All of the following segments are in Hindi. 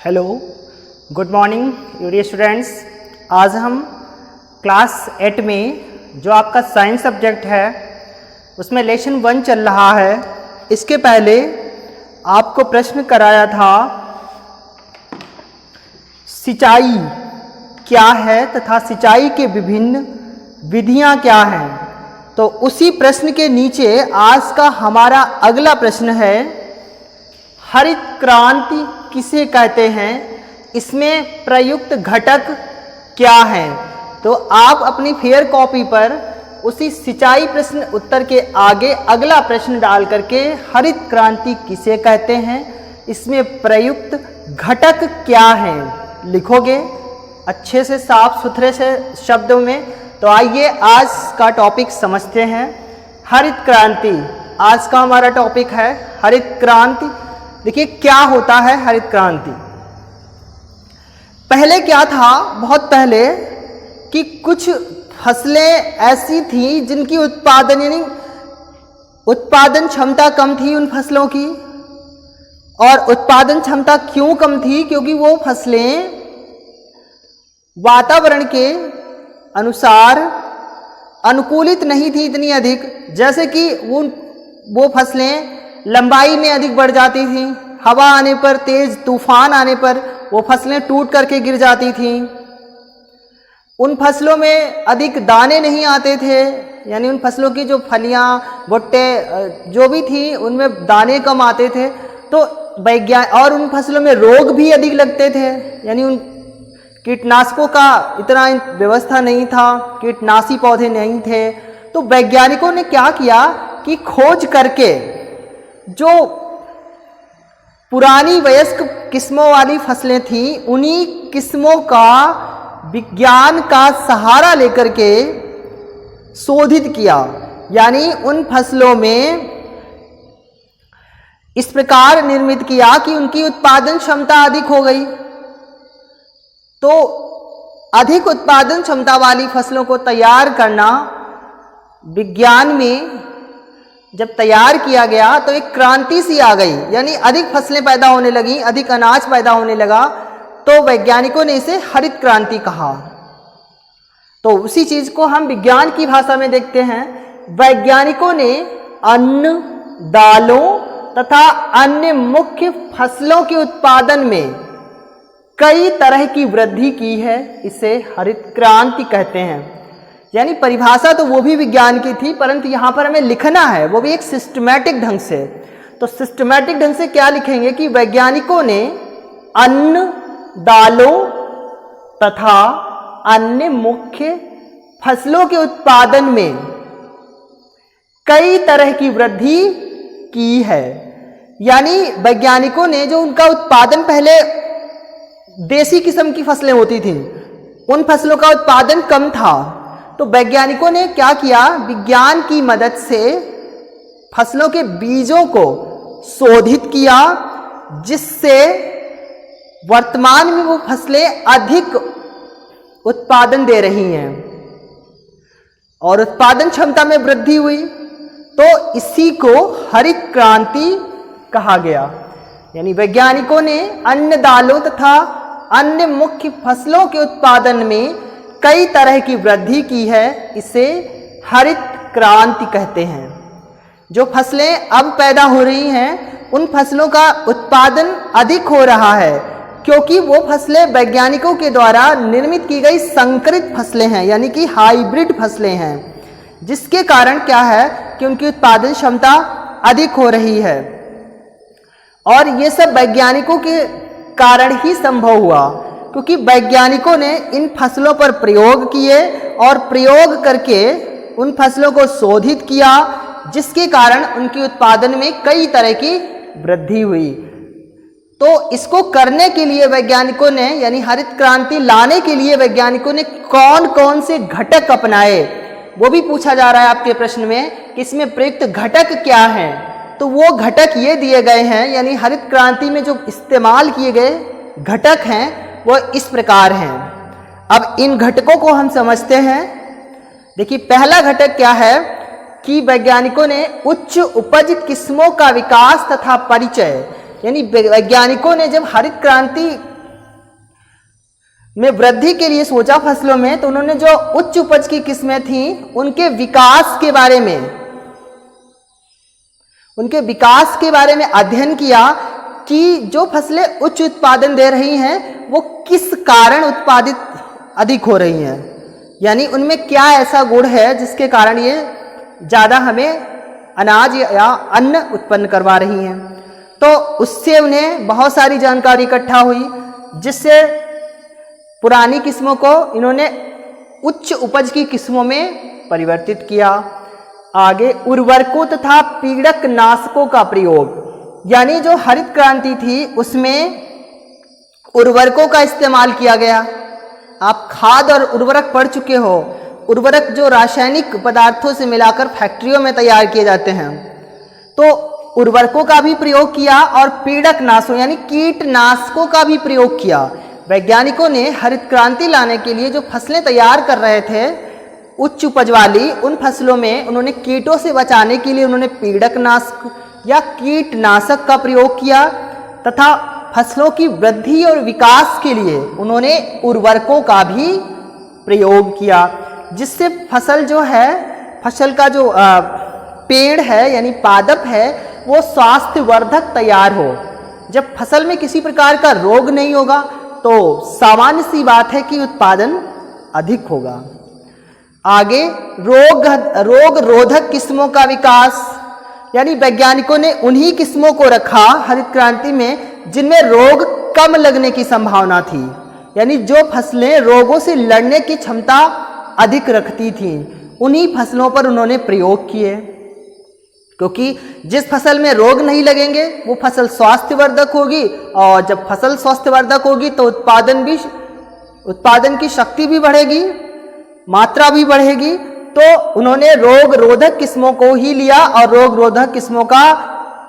Hello, good morning dear students. आज हम क्लास 8 में जो आपका साइंस सब्जेक्ट है उसमें लेसन 1 चल रहा है। इसके पहले आपको प्रश्न कराया था सिंचाई क्या है तथा सिंचाई के विभिन्न विधियां क्या हैं। तो उसी प्रश्न के नीचे आज का हमारा अगला प्रश्न है, हरित क्रांति किसे कहते हैं, इसमें प्रयुक्त घटक क्या हैं। तो आप अपनी फेयर कॉपी पर उसी सिंचाई प्रश्न उत्तर के आगे अगला प्रश्न डाल करके हरित क्रांति किसे कहते हैं, इसमें प्रयुक्त घटक क्या हैं लिखोगे अच्छे से साफ सुथरे से शब्दों में। तो आइए आज का टॉपिक समझते हैं। हरित क्रांति आज का हमारा टॉपिक है। हरित क्रांति देखिए क्या होता है हरित क्रांति। पहले क्या था, बहुत पहले, कि कुछ फसलें ऐसी थी जिनकी उत्पादन क्षमता कम थी उन फसलों की। और उत्पादन क्षमता क्यों कम थी, क्योंकि वो फसलें वातावरण के अनुसार अनुकूलित नहीं थी इतनी अधिक। जैसे कि वो फसलें लंबाई में अधिक बढ़ जाती थी, हवा आने पर, तेज तूफान आने पर वो फसलें टूट करके गिर जाती थीं। उन फसलों में अधिक दाने नहीं आते थे, यानी उन फसलों की जो फलियां भुट्टे जो भी थी उनमें दाने कम आते थे। तो और उन फसलों में रोग भी अधिक लगते थे, यानी उन कीटनाशकों का इतना व्यवस्था नहीं था, कीटनाशी पौधे नहीं थे। तो वैज्ञानिकों ने क्या किया कि खोज करके जो पुरानी वयस्क किस्मों वाली फसलें थीं उन्हीं किस्मों का विज्ञान का सहारा लेकर के शोधित किया। यानी उन फसलों में इस प्रकार निर्मित किया कि उनकी उत्पादन क्षमता अधिक हो गई। तो अधिक उत्पादन क्षमता वाली फसलों को तैयार करना विज्ञान में जब तैयार किया गया तो एक क्रांति सी आ गई, यानी अधिक फसलें पैदा होने लगी, अधिक अनाज पैदा होने लगा। तो वैज्ञानिकों ने इसे हरित क्रांति कहा। तो उसी चीज को हम विज्ञान की भाषा में देखते हैं। वैज्ञानिकों ने अन्न, दालों तथा अन्य मुख्य फसलों के उत्पादन में कई तरह की वृद्धि की है, इसे हरित क्रांति कहते हैं। यानी परिभाषा तो वो भी विज्ञान की थी, परंतु यहाँ पर हमें लिखना है वो भी एक सिस्टमैटिक ढंग से। तो सिस्टमैटिक ढंग से क्या लिखेंगे कि वैज्ञानिकों ने अन्न, दालों तथा अन्य मुख्य फसलों के उत्पादन में कई तरह की वृद्धि की है। यानी वैज्ञानिकों ने जो उनका उत्पादन, पहले देसी किस्म की फसलें होती थी, उन फसलों का उत्पादन कम था। तो वैज्ञानिकों ने क्या किया, विज्ञान की मदद से फसलों के बीजों को शोधित किया, जिससे वर्तमान में वो फसलें अधिक उत्पादन दे रही हैं और उत्पादन क्षमता में वृद्धि हुई। तो इसी को हरित क्रांति कहा गया। यानी वैज्ञानिकों ने अन्न, दालों तथा अन्य मुख्य फसलों के उत्पादन में कई तरह की वृद्धि की है, इसे हरित क्रांति कहते हैं। जो फसलें अब पैदा हो रही हैं उन फसलों का उत्पादन अधिक हो रहा है, क्योंकि वो फसलें वैज्ञानिकों के द्वारा निर्मित की गई संकरित फसलें हैं, यानी कि हाइब्रिड फसलें हैं, जिसके कारण क्या है कि उनकी उत्पादन क्षमता अधिक हो रही है। और ये सब वैज्ञानिकों के कारण ही संभव हुआ, क्योंकि वैज्ञानिकों ने इन फसलों पर प्रयोग किए और प्रयोग करके उन फसलों को शोधित किया, जिसके कारण उनके उत्पादन में कई तरह की वृद्धि हुई। तो इसको करने के लिए वैज्ञानिकों ने, यानी हरित क्रांति लाने के लिए वैज्ञानिकों ने कौन कौन से घटक अपनाए, वो भी पूछा जा रहा है आपके प्रश्न में कि इसमें प्रयुक्त घटक क्या हैं। तो वो घटक ये दिए गए हैं, यानी हरित क्रांति में जो इस्तेमाल किए गए घटक हैं वो इस प्रकार हैं। अब इन घटकों को हम समझते हैं। देखिए पहला घटक क्या है कि वैज्ञानिकों ने उच्च उपज किस्मों का विकास तथा परिचय, यानी वैज्ञानिकों ने जब हरित क्रांति में वृद्धि के लिए सोचा फसलों में, तो उन्होंने जो उच्च उपज की किस्में थी उनके विकास के बारे में अध्ययन किया कि जो फसलें उच्च उत्पादन दे रही हैं वो किस कारण उत्पादित अधिक हो रही हैं, यानी उनमें क्या ऐसा गुण है जिसके कारण ये ज़्यादा हमें अनाज या अन्न उत्पन्न करवा रही हैं। तो उससे उन्हें बहुत सारी जानकारी इकट्ठा हुई, जिससे पुरानी किस्मों को इन्होंने उच्च उपज की किस्मों में परिवर्तित किया। आगे उर्वरकों तथा पीड़क नाशकों का प्रयोग, यानी जो हरित क्रांति थी उसमें उर्वरकों का इस्तेमाल किया गया। आप खाद और उर्वरक पढ़ चुके हो। उर्वरक जो रासायनिक पदार्थों से मिलाकर फैक्ट्रियों में तैयार किए जाते हैं, तो उर्वरकों का भी प्रयोग किया और पीड़क नाशों यानी कीटनाशकों का भी प्रयोग किया। वैज्ञानिकों ने हरित क्रांति लाने के लिए जो फसलें तैयार कर रहे थे उच्च उपज वाली, उन फसलों में उन्होंने कीटों से बचाने के लिए उन्होंने पीड़क नाशक या कीटनाशक का प्रयोग किया तथा फसलों की वृद्धि और विकास के लिए उन्होंने उर्वरकों का भी प्रयोग किया, जिससे फसल का जो पेड़ है यानी पादप है वो स्वास्थ्यवर्धक तैयार हो। जब फसल में किसी प्रकार का रोग नहीं होगा तो सामान्य सी बात है कि उत्पादन अधिक होगा। आगे रोग रोधक किस्मों का विकास, यानी वैज्ञानिकों ने उन्हीं किस्मों को रखा हरित क्रांति में जिनमें रोग कम लगने की संभावना थी, यानी जो फसलें रोगों से लड़ने की क्षमता अधिक रखती थीं उन्हीं फसलों पर उन्होंने प्रयोग किए, क्योंकि जिस फसल में रोग नहीं लगेंगे वो फसल स्वास्थ्यवर्धक होगी, और जब फसल स्वास्थ्यवर्धक होगी तो उत्पादन की शक्ति भी बढ़ेगी, मात्रा भी बढ़ेगी। तो उन्होंने रोग रोधक किस्मों को ही लिया और रोग रोधक किस्मों का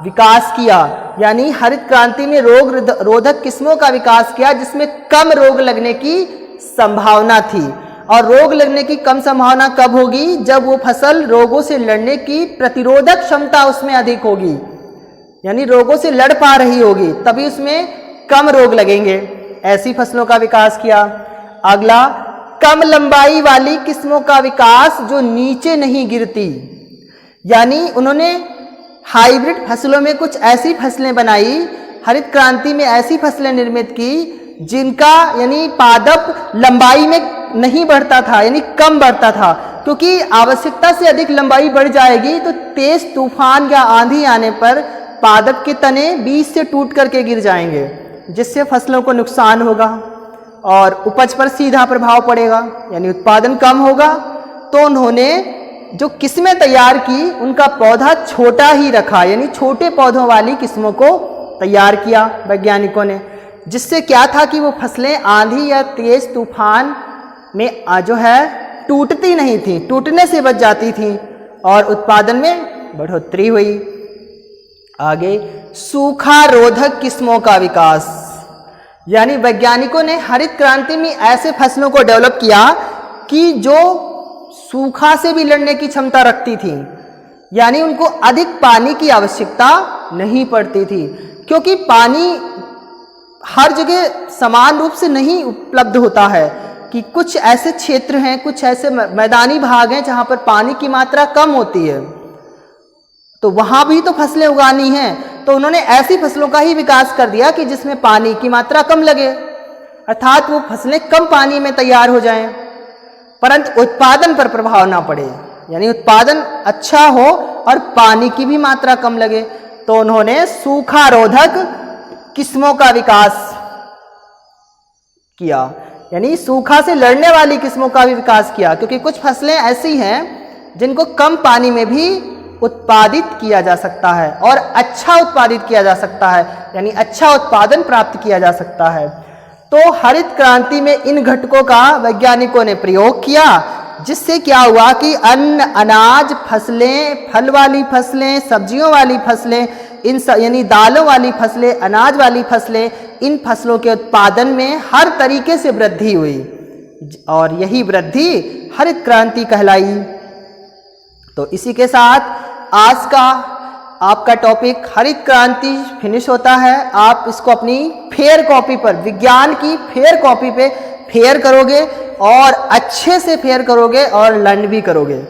विकास किया, यानी हरित क्रांति में रोग रोधक किस्मों का विकास किया जिसमें कम रोग लगने की संभावना थी। और रोग लगने की कम संभावना कब होगी? जब वो फसल रोगों से लड़ने की प्रतिरोधक क्षमता उसमें अधिक होगी, यानी रोगों से लड़ पा रही होगी, तभी उसमें कम रोग लगेंगे। ऐसी फसलों का विकास किया। अगला, कम लंबाई वाली किस्मों का विकास जो नीचे नहीं गिरती, यानी उन्होंने हाइब्रिड फसलों में कुछ ऐसी फसलें बनाई, हरित क्रांति में ऐसी फसलें निर्मित की जिनका यानी पादप लंबाई में नहीं बढ़ता था, यानी कम बढ़ता था, क्योंकि आवश्यकता से अधिक लंबाई बढ़ जाएगी तो तेज तूफान या आंधी आने पर पादप के तने बीज से टूट करके गिर जाएंगे, जिससे फसलों को नुकसान होगा और उपज पर सीधा प्रभाव पड़ेगा, यानी उत्पादन कम होगा। तो उन्होंने जो किस्में तैयार की उनका पौधा छोटा ही रखा, यानी छोटे पौधों वाली किस्मों को तैयार किया वैज्ञानिकों ने, जिससे क्या था कि वो फसलें आंधी या तेज तूफान में जो है टूटती नहीं थी, टूटने से बच जाती थी और उत्पादन में बढ़ोतरी हुई। आगे, सूखा रोधक किस्मों का विकास, यानी वैज्ञानिकों ने हरित क्रांति में ऐसे फसलों को डेवलप किया कि जो सूखा से भी लड़ने की क्षमता रखती थी, यानी उनको अधिक पानी की आवश्यकता नहीं पड़ती थी, क्योंकि पानी हर जगह समान रूप से नहीं उपलब्ध होता है, कि कुछ ऐसे क्षेत्र हैं, कुछ ऐसे मैदानी भाग हैं जहां पर पानी की मात्रा कम होती है, तो वहां भी तो फसलें उगानी हैं। तो उन्होंने ऐसी फसलों का ही विकास कर दिया कि जिसमें पानी की मात्रा कम लगे, अर्थात वो फसलें कम पानी में तैयार हो जाएं, परंतु उत्पादन पर प्रभाव ना पड़े, यानी उत्पादन अच्छा हो और पानी की भी मात्रा कम लगे। तो उन्होंने सूखा रोधक किस्मों का विकास किया, यानी सूखा से लड़ने वाली किस्मों का भी विकास किया, क्योंकि कुछ फसलें ऐसी हैं जिनको कम पानी में भी उत्पादित किया जा सकता है और अच्छा उत्पादित किया जा सकता है, यानी अच्छा उत्पादन प्राप्त किया जा सकता है। तो हरित क्रांति में इन घटकों का वैज्ञानिकों ने प्रयोग किया, जिससे क्या हुआ कि अन्न, अनाज, फसलें, फल वाली फसलें, सब्जियों वाली फसलें, यानी दालों वाली फसलें, अनाज वाली फसलें, इन फसलों के उत्पादन में हर तरीके से वृद्धि हुई और यही वृद्धि हरित क्रांति कहलाई। तो इसी के साथ आज का आपका टॉपिक हरित क्रांति फिनिश होता है। आप इसको अपनी फेयर कॉपी पर, विज्ञान की फेयर कॉपी पे फेयर करोगे और अच्छे से फेयर करोगे और लर्न भी करोगे।